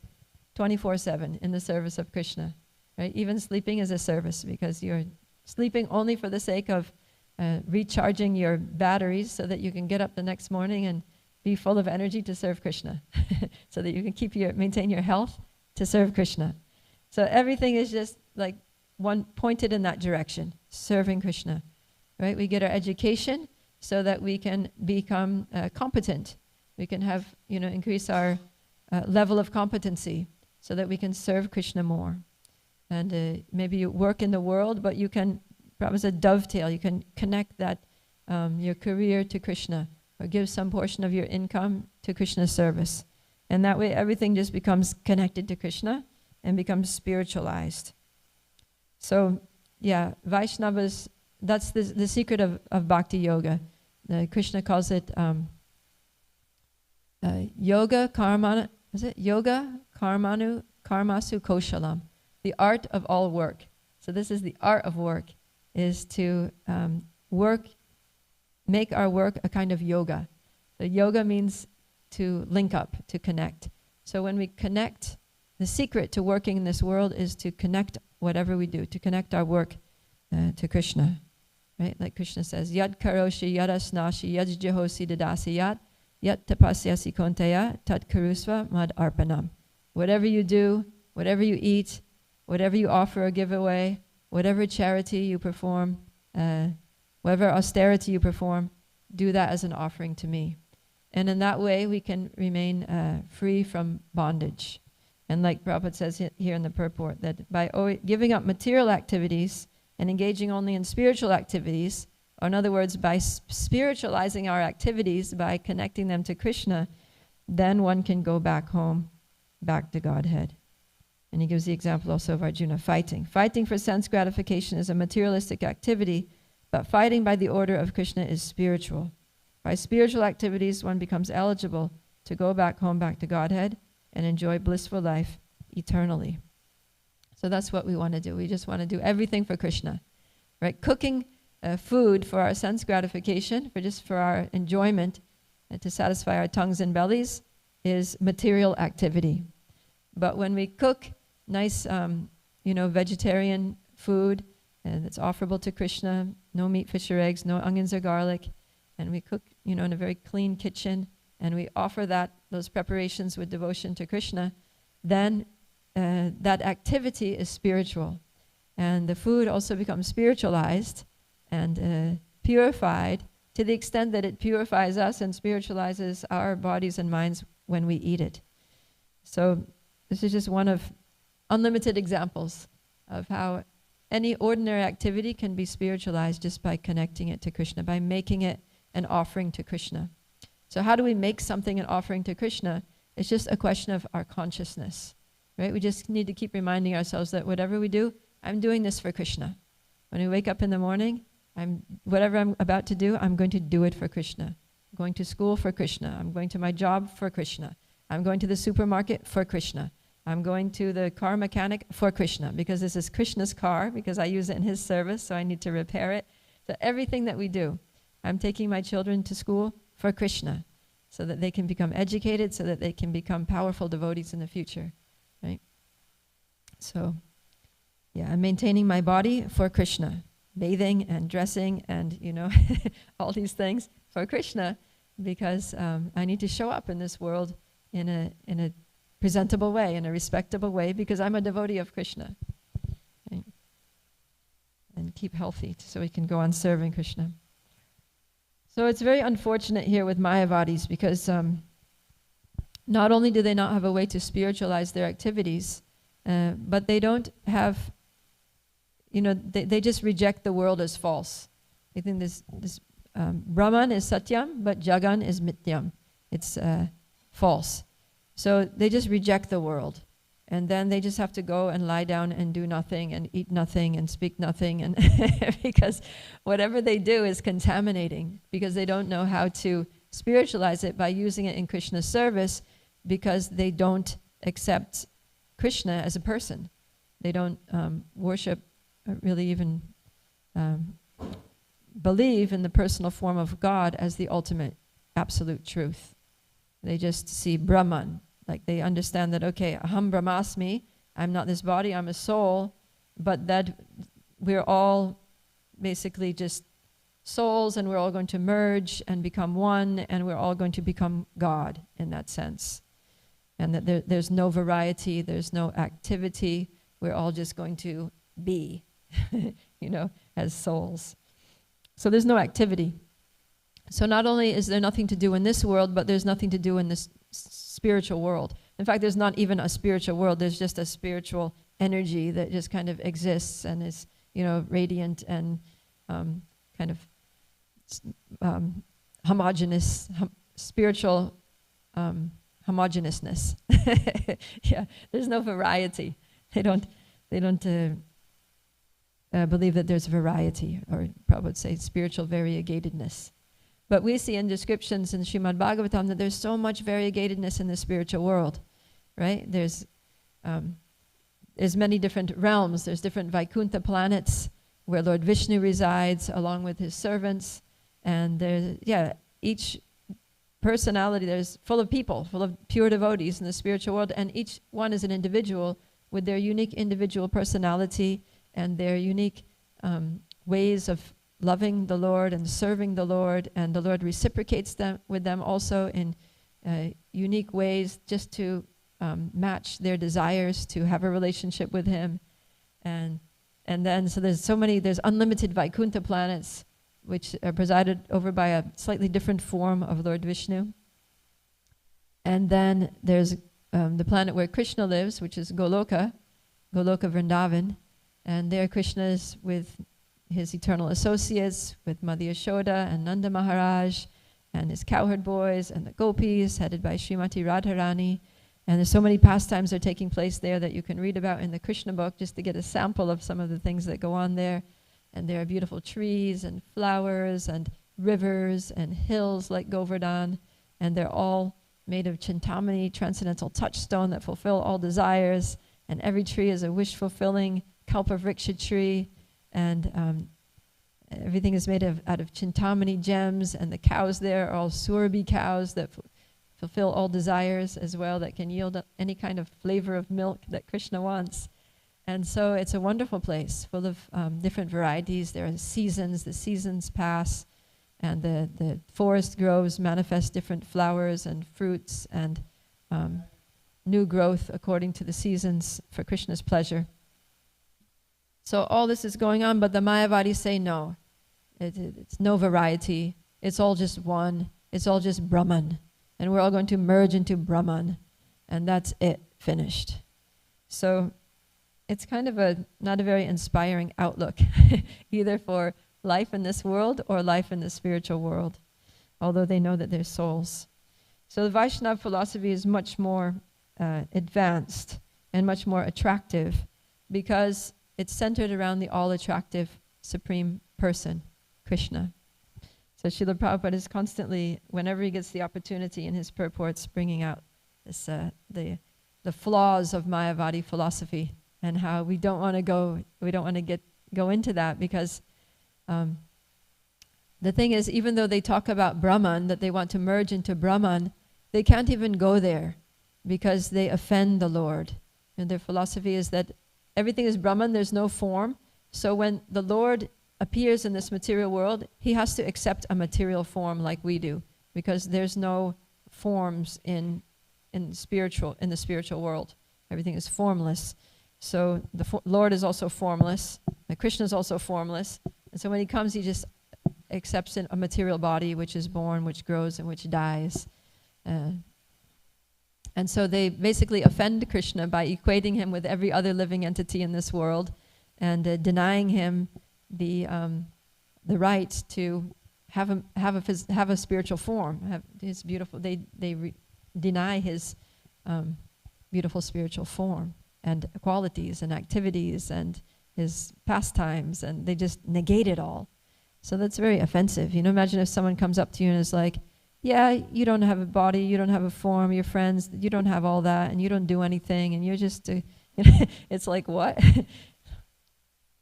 24/7 in the service of Krishna, right? Even sleeping is a service because you're sleeping only for the sake of recharging your batteries so that you can get up the next morning and be full of energy to serve Krishna, so that you can maintain your health to serve Krishna. So everything is just like one pointed in that direction, serving Krishna, right? We get our education so that we can become competent. We can have, increase our level of competency so that we can serve Krishna more. And maybe you work in the world, but you can, Prabhupada said, dovetail. You can connect that your career to Krishna, or give some portion of your income to Krishna's service. And that way everything just becomes connected to Krishna and becomes spiritualized. So, yeah, Vaishnavas, that's the secret of Bhakti Yoga. Krishna calls it yoga karmana, is it? Yoga karmanu karmasu koshalam, the art of all work. So this is the art of work, is to work, make our work a kind of yoga. So yoga means to link up, to connect. So when we connect, the secret to working in this world is to connect whatever we do, to connect our work to Krishna. Right? Like Krishna says, Yad karoshi yadasnashi yajjahosi dadasi yat yat tapasyasi konteya tat karusva mad arpanam. Whatever you do, whatever you eat, whatever you offer or give away, whatever charity you perform, whatever austerity you perform, do that as an offering to me. And in that way, we can remain free from bondage. And like Prabhupada says here in the purport, that by giving up material activities and engaging only in spiritual activities, or in other words, by spiritualizing our activities, by connecting them to Krishna, then one can go back home, back to Godhead. And he gives the example also of Arjuna fighting. Fighting for sense gratification is a materialistic activity, but fighting by the order of Krishna is spiritual. By spiritual activities, one becomes eligible to go back home, back to Godhead, and enjoy blissful life eternally. So that's what we want to do. We just want to do everything for Krishna, right? Cooking food for our sense gratification, for our enjoyment, to satisfy our tongues and bellies, is material activity. But when we cook nice, vegetarian food that's offerable to Krishna, no meat, fish, or eggs, no onions or garlic, and we cook, in a very clean kitchen, and we offer those preparations with devotion to Krishna, then that activity is spiritual. And the food also becomes spiritualized and purified to the extent that it purifies us and spiritualizes our bodies and minds when we eat it. So this is just one of unlimited examples of how any ordinary activity can be spiritualized just by connecting it to Krishna, by making it an offering to Krishna. So how do we make something an offering to Krishna? It's just a question of our consciousness, right? We just need to keep reminding ourselves that whatever we do, I'm doing this for Krishna. When we wake up in the morning, whatever I'm about to do, I'm going to do it for Krishna. I'm going to school for Krishna. I'm going to my job for Krishna. I'm going to the supermarket for Krishna. I'm going to the car mechanic for Krishna, because this is Krishna's car, because I use it in his service, so I need to repair it. So everything that we do, I'm taking my children to school for Krishna, so that they can become educated, so that they can become powerful devotees in the future, right? So, yeah, I'm maintaining my body for Krishna, bathing and dressing and, all these things for Krishna, because I need to show up in this world in a presentable way, in a respectable way, because I'm a devotee of Krishna, right? And keep healthy so we can go on serving Krishna. So it's very unfortunate here with Mayavadis, because not only do they not have a way to spiritualize their activities, but they don't have, they just reject the world as false. They think this Brahman is Satyam, but Jagan is Mityam. It's false. So they just reject the world. And then they just have to go and lie down and do nothing and eat nothing and speak nothing, and because whatever they do is contaminating, because they don't know how to spiritualize it by using it in Krishna's service, because they don't accept Krishna as a person. They don't worship, or really even believe in the personal form of God as the ultimate absolute truth. They just see Brahman. Like they understand that, okay, aham brahmasmi, I'm not this body, I'm a soul, but that we're all basically just souls, and we're all going to merge and become one, and we're all going to become God in that sense. And that there's no variety, there's no activity, we're all just going to be, as souls. So there's no activity. So not only is there nothing to do in this world, but there's nothing to do in this spiritual world. In fact, there's not even a spiritual world, there's just a spiritual energy that just kind of exists and is, radiant and kind of homogeneous, spiritual homogeneousness. Yeah, there's no variety. They don't believe that there's variety, or Prabhupada would say spiritual variegatedness. But we see in descriptions in Srimad Bhagavatam that there's so much variegatedness in the spiritual world, right? There's many different realms. There's different Vaikuntha planets where Lord Vishnu resides along with his servants. And there's, each personality, there's full of people, full of pure devotees in the spiritual world, and each one is an individual with their unique individual personality and their unique ways of loving the Lord and serving the Lord, and the Lord reciprocates them with them also in unique ways just to match their desires to have a relationship with Him. And then, so there's unlimited Vaikuntha planets which are presided over by a slightly different form of Lord Vishnu. And then there's the planet where Krishna lives, which is Goloka Vrindavan, and there Krishna is with his eternal associates, with Mother Yashoda and Nanda Maharaj, and his cowherd boys, and the gopis, headed by Srimati Radharani. And there's so many pastimes that are taking place there that you can read about in the Krishna book, just to get a sample of some of the things that go on there. And there are beautiful trees and flowers and rivers and hills like Govardhan, and they're all made of Chintamani, transcendental touchstone that fulfill all desires, and every tree is a wish-fulfilling Kalpavriksha tree, and everything is made out of Chintamani gems, and the cows there are all Surabhi cows that fulfill all desires as well, that can yield any kind of flavor of milk that Krishna wants. And so it's a wonderful place full of different varieties. There are seasons, the seasons pass, and the forest groves manifest different flowers and fruits and new growth according to the seasons for Krishna's pleasure. So all this is going on, but the Mayavadis say no. It's no variety. It's all just one. It's all just Brahman. And we're all going to merge into Brahman. And that's it, finished. So it's kind of not a very inspiring outlook, either for life in this world or life in the spiritual world, although they know that they're souls. So the Vaishnava philosophy is much more advanced and much more attractive because it's centered around the all-attractive Supreme Person, Krishna. So Srila Prabhupada is constantly, whenever he gets the opportunity in his purports, bringing out this, the flaws of Mayavadi philosophy, and how we don't want to go into that, because the thing is, even though they talk about Brahman, that they want to merge into Brahman, they can't even go there because they offend the Lord. And their philosophy is that everything is Brahman, there's no form. So when the Lord appears in this material world, he has to accept a material form like we do, because there's no forms in the spiritual world. Everything is formless. So the Lord is also formless. Krishna is also formless. And so when he comes, he just accepts a material body, which is born, which grows, and which dies. And so they basically offend Krishna by equating him with every other living entity in this world, and denying him the right to have a spiritual form. They deny his beautiful spiritual form and qualities and activities and his pastimes, and they just negate it all. So that's very offensive. Imagine if someone comes up to you and is like, yeah, you don't have a body, you don't have a form, your friends, you don't have all that, and you don't do anything, and you're just, it's like, what?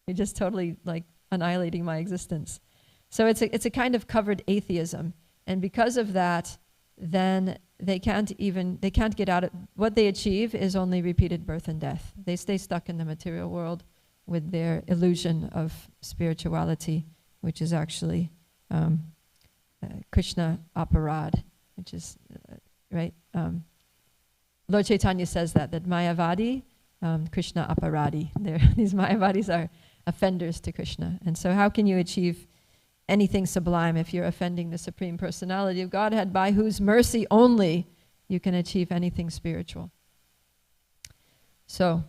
You're just totally like annihilating my existence. So it's a kind of covered atheism. And because of that, then they can't get out of, what they achieve is only repeated birth and death. They stay stuck in the material world with their illusion of spirituality, which is actually Krishna aparad, which is, right? Lord Chaitanya says that Mayavadi, Krishna aparadi. These Mayavadis are offenders to Krishna. And so how can you achieve anything sublime if you're offending the Supreme Personality of Godhead, by whose mercy only you can achieve anything spiritual? So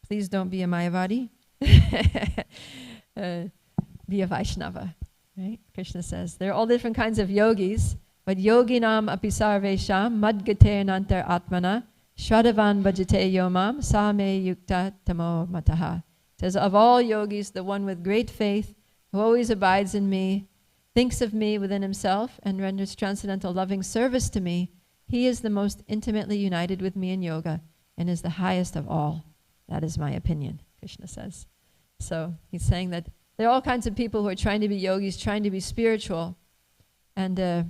Please don't be a Mayavadi. Be a Vaishnava. Right? Krishna says there are all different kinds of yogis, but yoginam api sarvesham madgate nantar atmana shraddhavan bhajate yomam same yukta tamo mataha. Says, of all yogis, the one with great faith, who always abides in me, thinks of me within himself, and renders transcendental loving service to me, he is the most intimately united with me in yoga, and is the highest of all. That is my opinion, Krishna says. So he's saying that there are all kinds of people who are trying to be yogis, trying to be spiritual, and I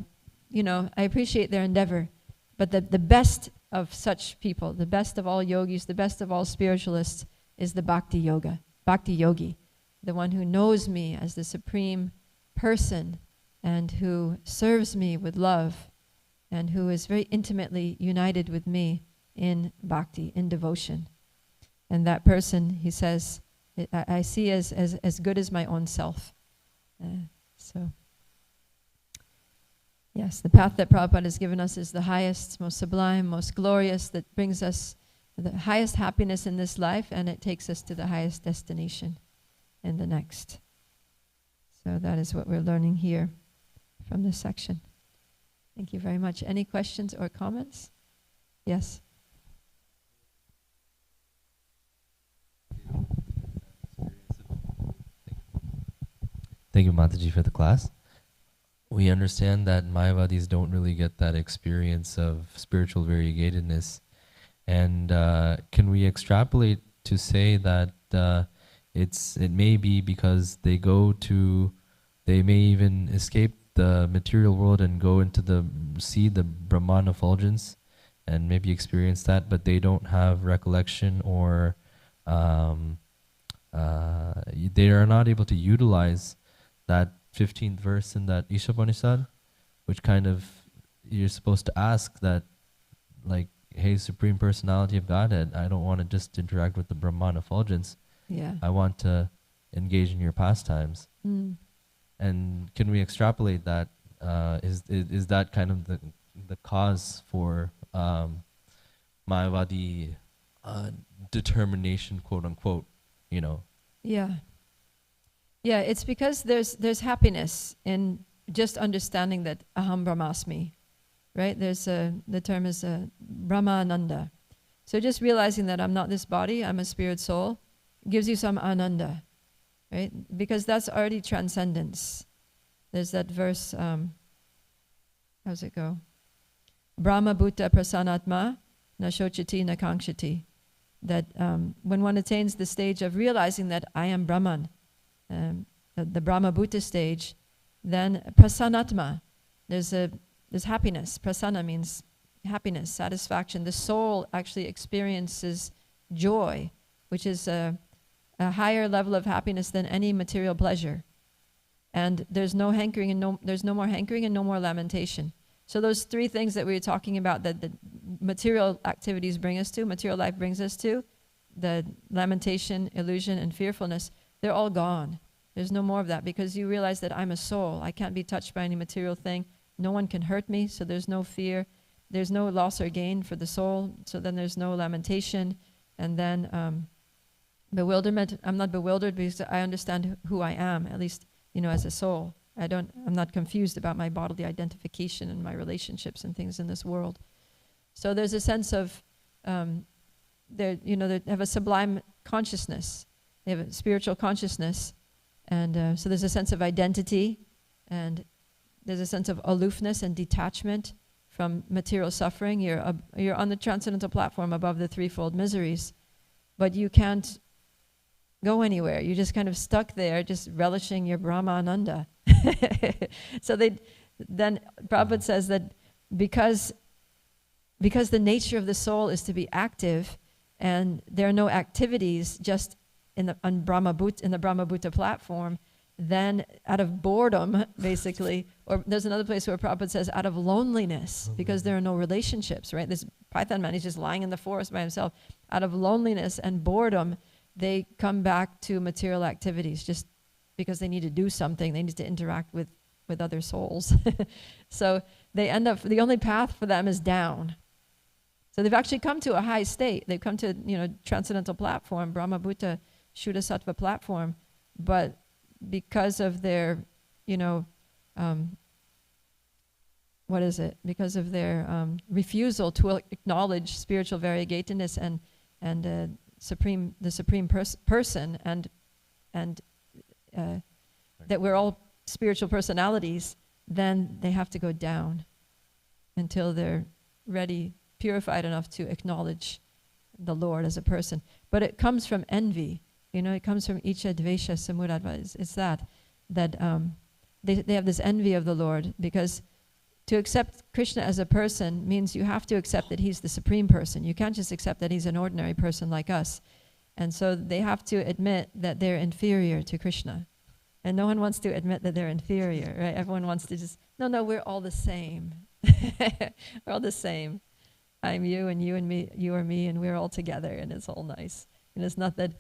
appreciate their endeavor. But the best of such people, the best of all yogis, the best of all spiritualists, is the bhakti yogi, the one who knows me as the supreme person and who serves me with love and who is very intimately united with me in bhakti, in devotion. And that person, he says, I see as good as my own self. Yes, the path that Prabhupada has given us is the highest, most sublime, most glorious, that brings us the highest happiness in this life, and it takes us to the highest destination in the next. So that is what we're learning here from this section. Thank you very much. Any questions or comments? Yes. Thank you, Mataji, for the class. We understand that Mayavadis don't really get that experience of spiritual variegatedness. And can we extrapolate to say that it may be because they may even escape the material world and go into see the Brahman effulgence and maybe experience that, but they don't have recollection or they are not able to utilize that 15th verse in that Ishopanishad, which kind of, you're supposed to ask that, like, hey, Supreme Personality of Godhead, I don't want to just interact with the Brahman effulgence. Yeah. I want to engage in your pastimes. Mm. And can we extrapolate that? Is that kind of the cause for Mayavadi determination, quote unquote, Yeah. Yeah, it's because there's happiness in just understanding that aham brahmasmi, right? The term is brahmananda. So just realizing that I'm not this body, I'm a spirit soul, gives you some ananda, right? Because that's already transcendence. There's that verse, how's it go? Brahma bhuta prasanatma na shochati na kankshati. That when one attains the stage of realizing that I am Brahman, the Brahma Bhuta stage, then prasanatma, there's happiness. Prasanna means happiness, satisfaction. The soul actually experiences joy, which is a higher level of happiness than any material pleasure. And there's no hankering and there's no more hankering and no more lamentation. So those three things that we were talking about that the material activities bring us to, material life brings us to, the lamentation, illusion, and fearfulness, they're all gone. There's no more of that because you realize that I'm a soul. I can't be touched by any material thing. No one can hurt me, so there's no fear. There's no loss or gain for the soul, so then there's no lamentation. And then bewilderment, I'm not bewildered because I understand who I am, at least, as a soul. I'm not confused about my bodily identification and my relationships and things in this world. So there's a sense of, they have a sublime consciousness. They have a spiritual consciousness. And so there's a sense of identity, and there's a sense of aloofness and detachment from material suffering. You're on the transcendental platform above the threefold miseries, but you can't go anywhere. You're just kind of stuck there, just relishing your Brahmananda. So then Prabhupada says that because the nature of the soul is to be active, and there are no activities just in the Brahma Bhuta platform, then out of boredom, basically, or there's another place where Prabhupada says out of loneliness, because there are no relationships, right? This Python man, he's just lying in the forest by himself. Out of loneliness and boredom, they come back to material activities just because they need to do something. They need to interact with other souls. So they end up, the only path for them is down. So they've actually come to a high state. They've come to, transcendental platform, Brahma Bhuta, Shuddha Sattva platform, but because of their, because of their refusal to acknowledge spiritual variegatedness and the supreme person, and that we're all spiritual personalities, then they have to go down until they're ready, purified enough to acknowledge the Lord as a person. But it comes from envy. It comes from Icha Dvesha Samuradva. It's that they have this envy of the Lord, because to accept Krishna as a person means you have to accept that he's the supreme person. You can't just accept that he's an ordinary person like us. And so they have to admit that they're inferior to Krishna. And no one wants to admit that they're inferior, right? Everyone wants to just, no, we're all the same. We're all the same. I'm you and me, you are me, and we're all together, and it's all nice. And it's not that,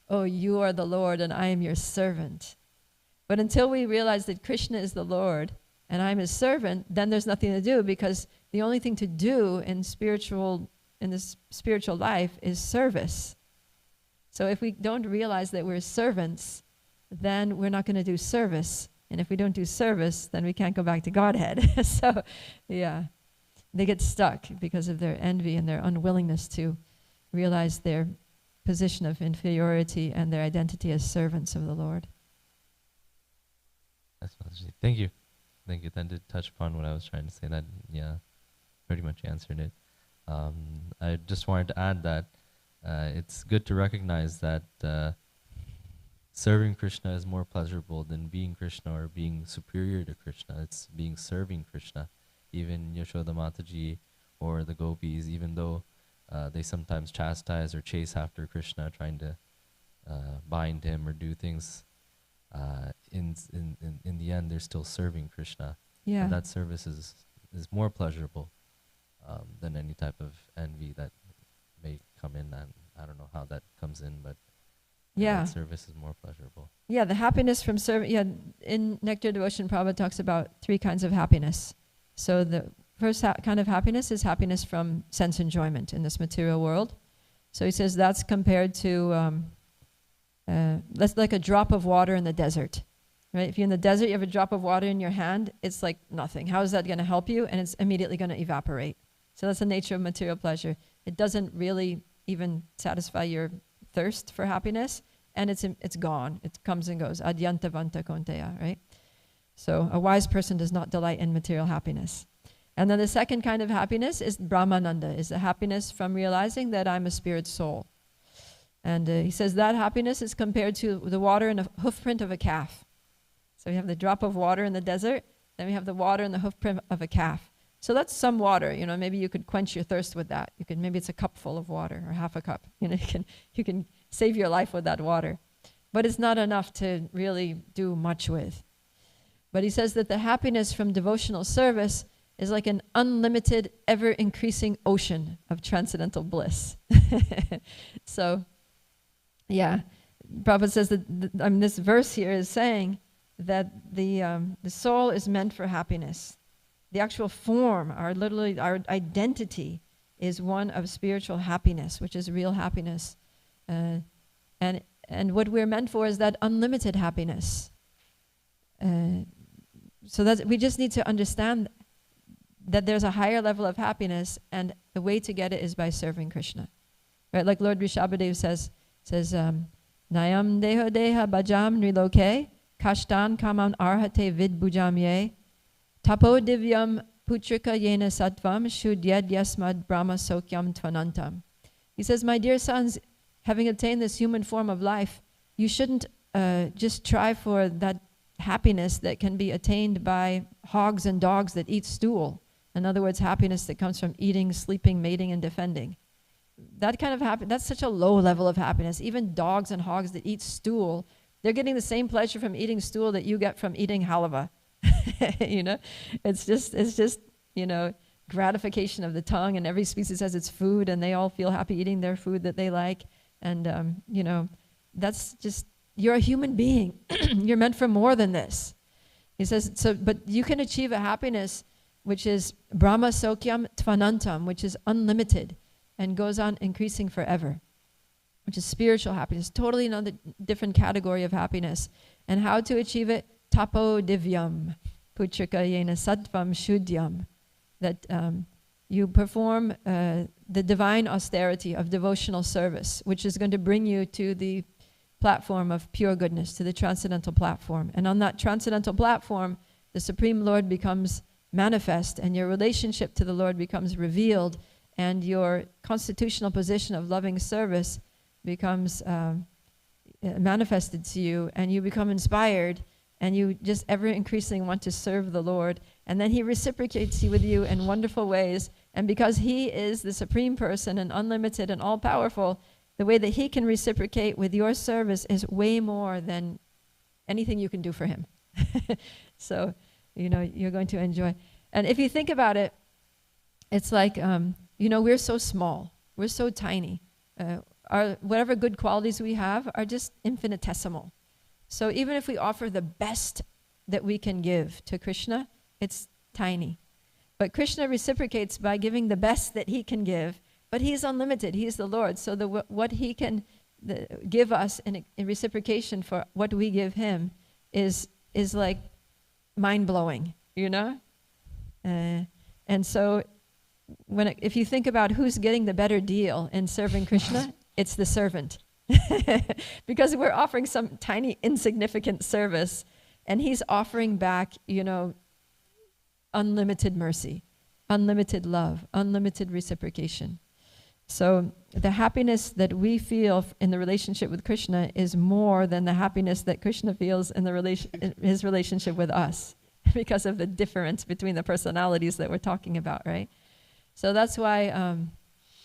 oh, you are the Lord and I am your servant. But until we realize that Krishna is the Lord and I'm his servant, then there's nothing to do, because the only thing to do in this spiritual life is service. So if we don't realize that we're servants, then we're not going to do service. And if we don't do service, then we can't go back to Godhead. So, yeah, they get stuck because of their envy and their unwillingness to realize their position of inferiority and their identity as servants of the Lord. Thank you. That did touch upon what I was trying to say. That, pretty much answered it. I just wanted to add that it's good to recognize that serving Krishna is more pleasurable than being Krishna or being superior to Krishna. It's being serving Krishna. Even Yashoda Mataji or the gopis, even though they sometimes chastise or chase after Krishna, trying to bind him or do things, in the end they're still serving Krishna. Yeah. And that service is more pleasurable than any type of envy that may come in. And I don't know how that comes in, but that service is more pleasurable. Yeah, the happiness from serving. Yeah, in Nectar Devotion, Prabhupada talks about 3 kinds of happiness. So the first kind of happiness is happiness from sense enjoyment in this material world. So he says that's compared to that's like a drop of water in the desert, right? If you're in the desert, you have a drop of water in your hand, it's like nothing. How is that going to help you? And it's immediately going to evaporate. So that's the nature of material pleasure. It doesn't really even satisfy your thirst for happiness, and it's gone. It comes and goes. Adyanta vanta konteya, right? So a wise person does not delight in material happiness. And then the second kind of happiness is Brahmananda, is the happiness from realizing that I'm a spirit soul. And he says that happiness is compared to the water in a hoofprint of a calf. So we have the drop of water in the desert, then we have the water in the hoofprint of a calf. So that's some water, maybe you could quench your thirst with that. Maybe it's a cup full of water or half a cup. You can save your life with that water. But it's not enough to really do much with. But he says that the happiness from devotional service is like an unlimited, ever-increasing ocean of transcendental bliss. So, yeah, Prabhupada says that this verse here is saying that the soul is meant for happiness. The actual form, our identity, is one of spiritual happiness, which is real happiness, and what we're meant for is that unlimited happiness. So that we just need to understand that there's a higher level of happiness, and the way to get it is by serving Krishna. Right? Like Lord Rishabhadev says, Nayam deha deha bhajam niloke, kashtan kamam arhate vid bhujam ye, tapo divyam putrika yena sattvam shudyad yasmad brahma sokyam tvanantam. He says, my dear sons, having attained this human form of life, you shouldn't just try for that happiness that can be attained by hogs and dogs that eat stool. In other words, happiness that comes from eating, sleeping, mating, and defending. That kind of happiness, that's such a low level of happiness. Even dogs and hogs that eat stool, they're getting the same pleasure from eating stool that you get from eating halava. It's just gratification of the tongue, and every species has its food, and they all feel happy eating their food that they like. And, that's just, you're a human being. You're meant for more than this. He says, but you can achieve a happiness which is Brahma Sokyam Tvanantam, which is unlimited. and goes on increasing forever, which is spiritual happiness, totally another different category of happiness. And how to achieve it? Tapo divyam, putrika yena sattvam shuddhyam. That you perform the divine austerity of devotional service, which is going to bring you to the platform of pure goodness, to the transcendental platform. And on that transcendental platform, the Supreme Lord becomes manifest, and your relationship to the Lord becomes revealed, and your constitutional position of loving service becomes manifested to you, and you become inspired, and you just ever increasingly want to serve the Lord. And then He reciprocates with you in wonderful ways. And because He is the Supreme Person and unlimited and all-powerful, the way that He can reciprocate with your service is way more than anything you can do for Him. So, you're going to enjoy. And if you think about it, it's like, we're so small. We're so tiny. Whatever good qualities we have are just infinitesimal. So even if we offer the best that we can give to Krishna, it's tiny. But Krishna reciprocates by giving the best that He can give. But He's unlimited. He's the Lord. So what He can give us in reciprocation for what we give Him is like mind-blowing, And so if you think about who's getting the better deal in serving Krishna, it's the servant. Because we're offering some tiny, insignificant service, and He's offering back, unlimited mercy, unlimited love, unlimited reciprocation. So the happiness that we feel in the relationship with Krishna is more than the happiness that Krishna feels in His relationship with us, because of the difference between the personalities that we're talking about, right? So that's why,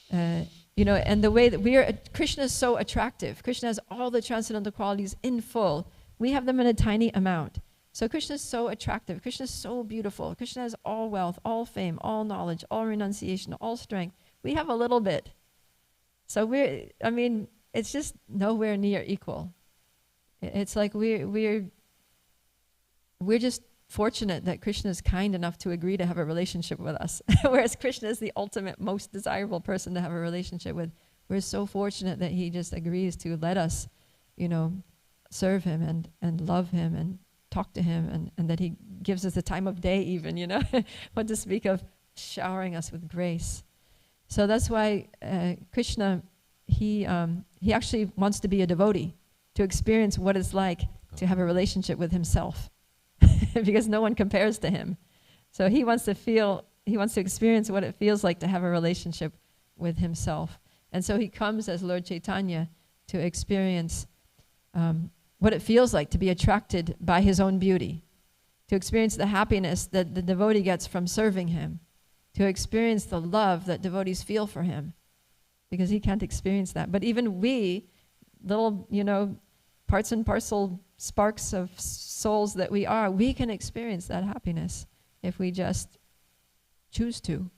and the way that Krishna is so attractive. Krishna has all the transcendental qualities in full. We have them in a tiny amount. So Krishna is so attractive. Krishna is so beautiful. Krishna has all wealth, all fame, all knowledge, all renunciation, all strength. We have a little bit. So it's just nowhere near equal. It's like we're just fortunate that Krishna is kind enough to agree to have a relationship with us. Whereas Krishna is the ultimate, most desirable person to have a relationship with. We're so fortunate that He just agrees to let us, serve Him and love Him and talk to Him, and that He gives us the time of day even, what to speak of showering us with grace. So that's why Krishna, he actually wants to be a devotee, to experience what it's like to have a relationship with Himself. Because no one compares to Him. So He wants to experience what it feels like to have a relationship with Himself. And so He comes as Lord Chaitanya to experience what it feels like to be attracted by His own beauty, to experience the happiness that the devotee gets from serving Him, to experience the love that devotees feel for Him, because He can't experience that. But even we, little, parts and parcel sparks of souls that we are, we can experience that happiness if we just choose to,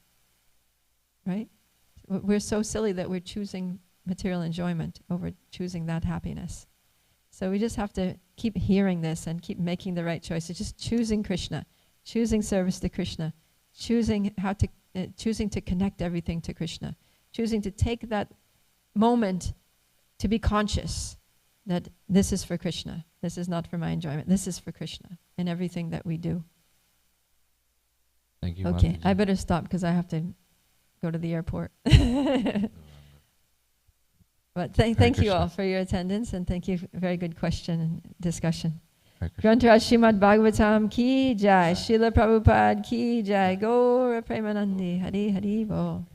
right? We're so silly that we're choosing material enjoyment over choosing that happiness. So we just have to keep hearing this and keep making the right choices, just choosing Krishna, choosing service to Krishna, choosing to connect everything to Krishna, choosing to take that moment to be conscious that this is for Krishna. This is not for my enjoyment. This is for Krishna in everything that we do. Thank you. Okay, Mataji. I better stop because I have to go to the airport. But thank you all for your attendance, and thank you for a very good question and discussion. Grantaraj Srimad Bhagavatam ki jai, Srila Prabhupada ki jai, Gaura Premanandi, Hari Hari Bol.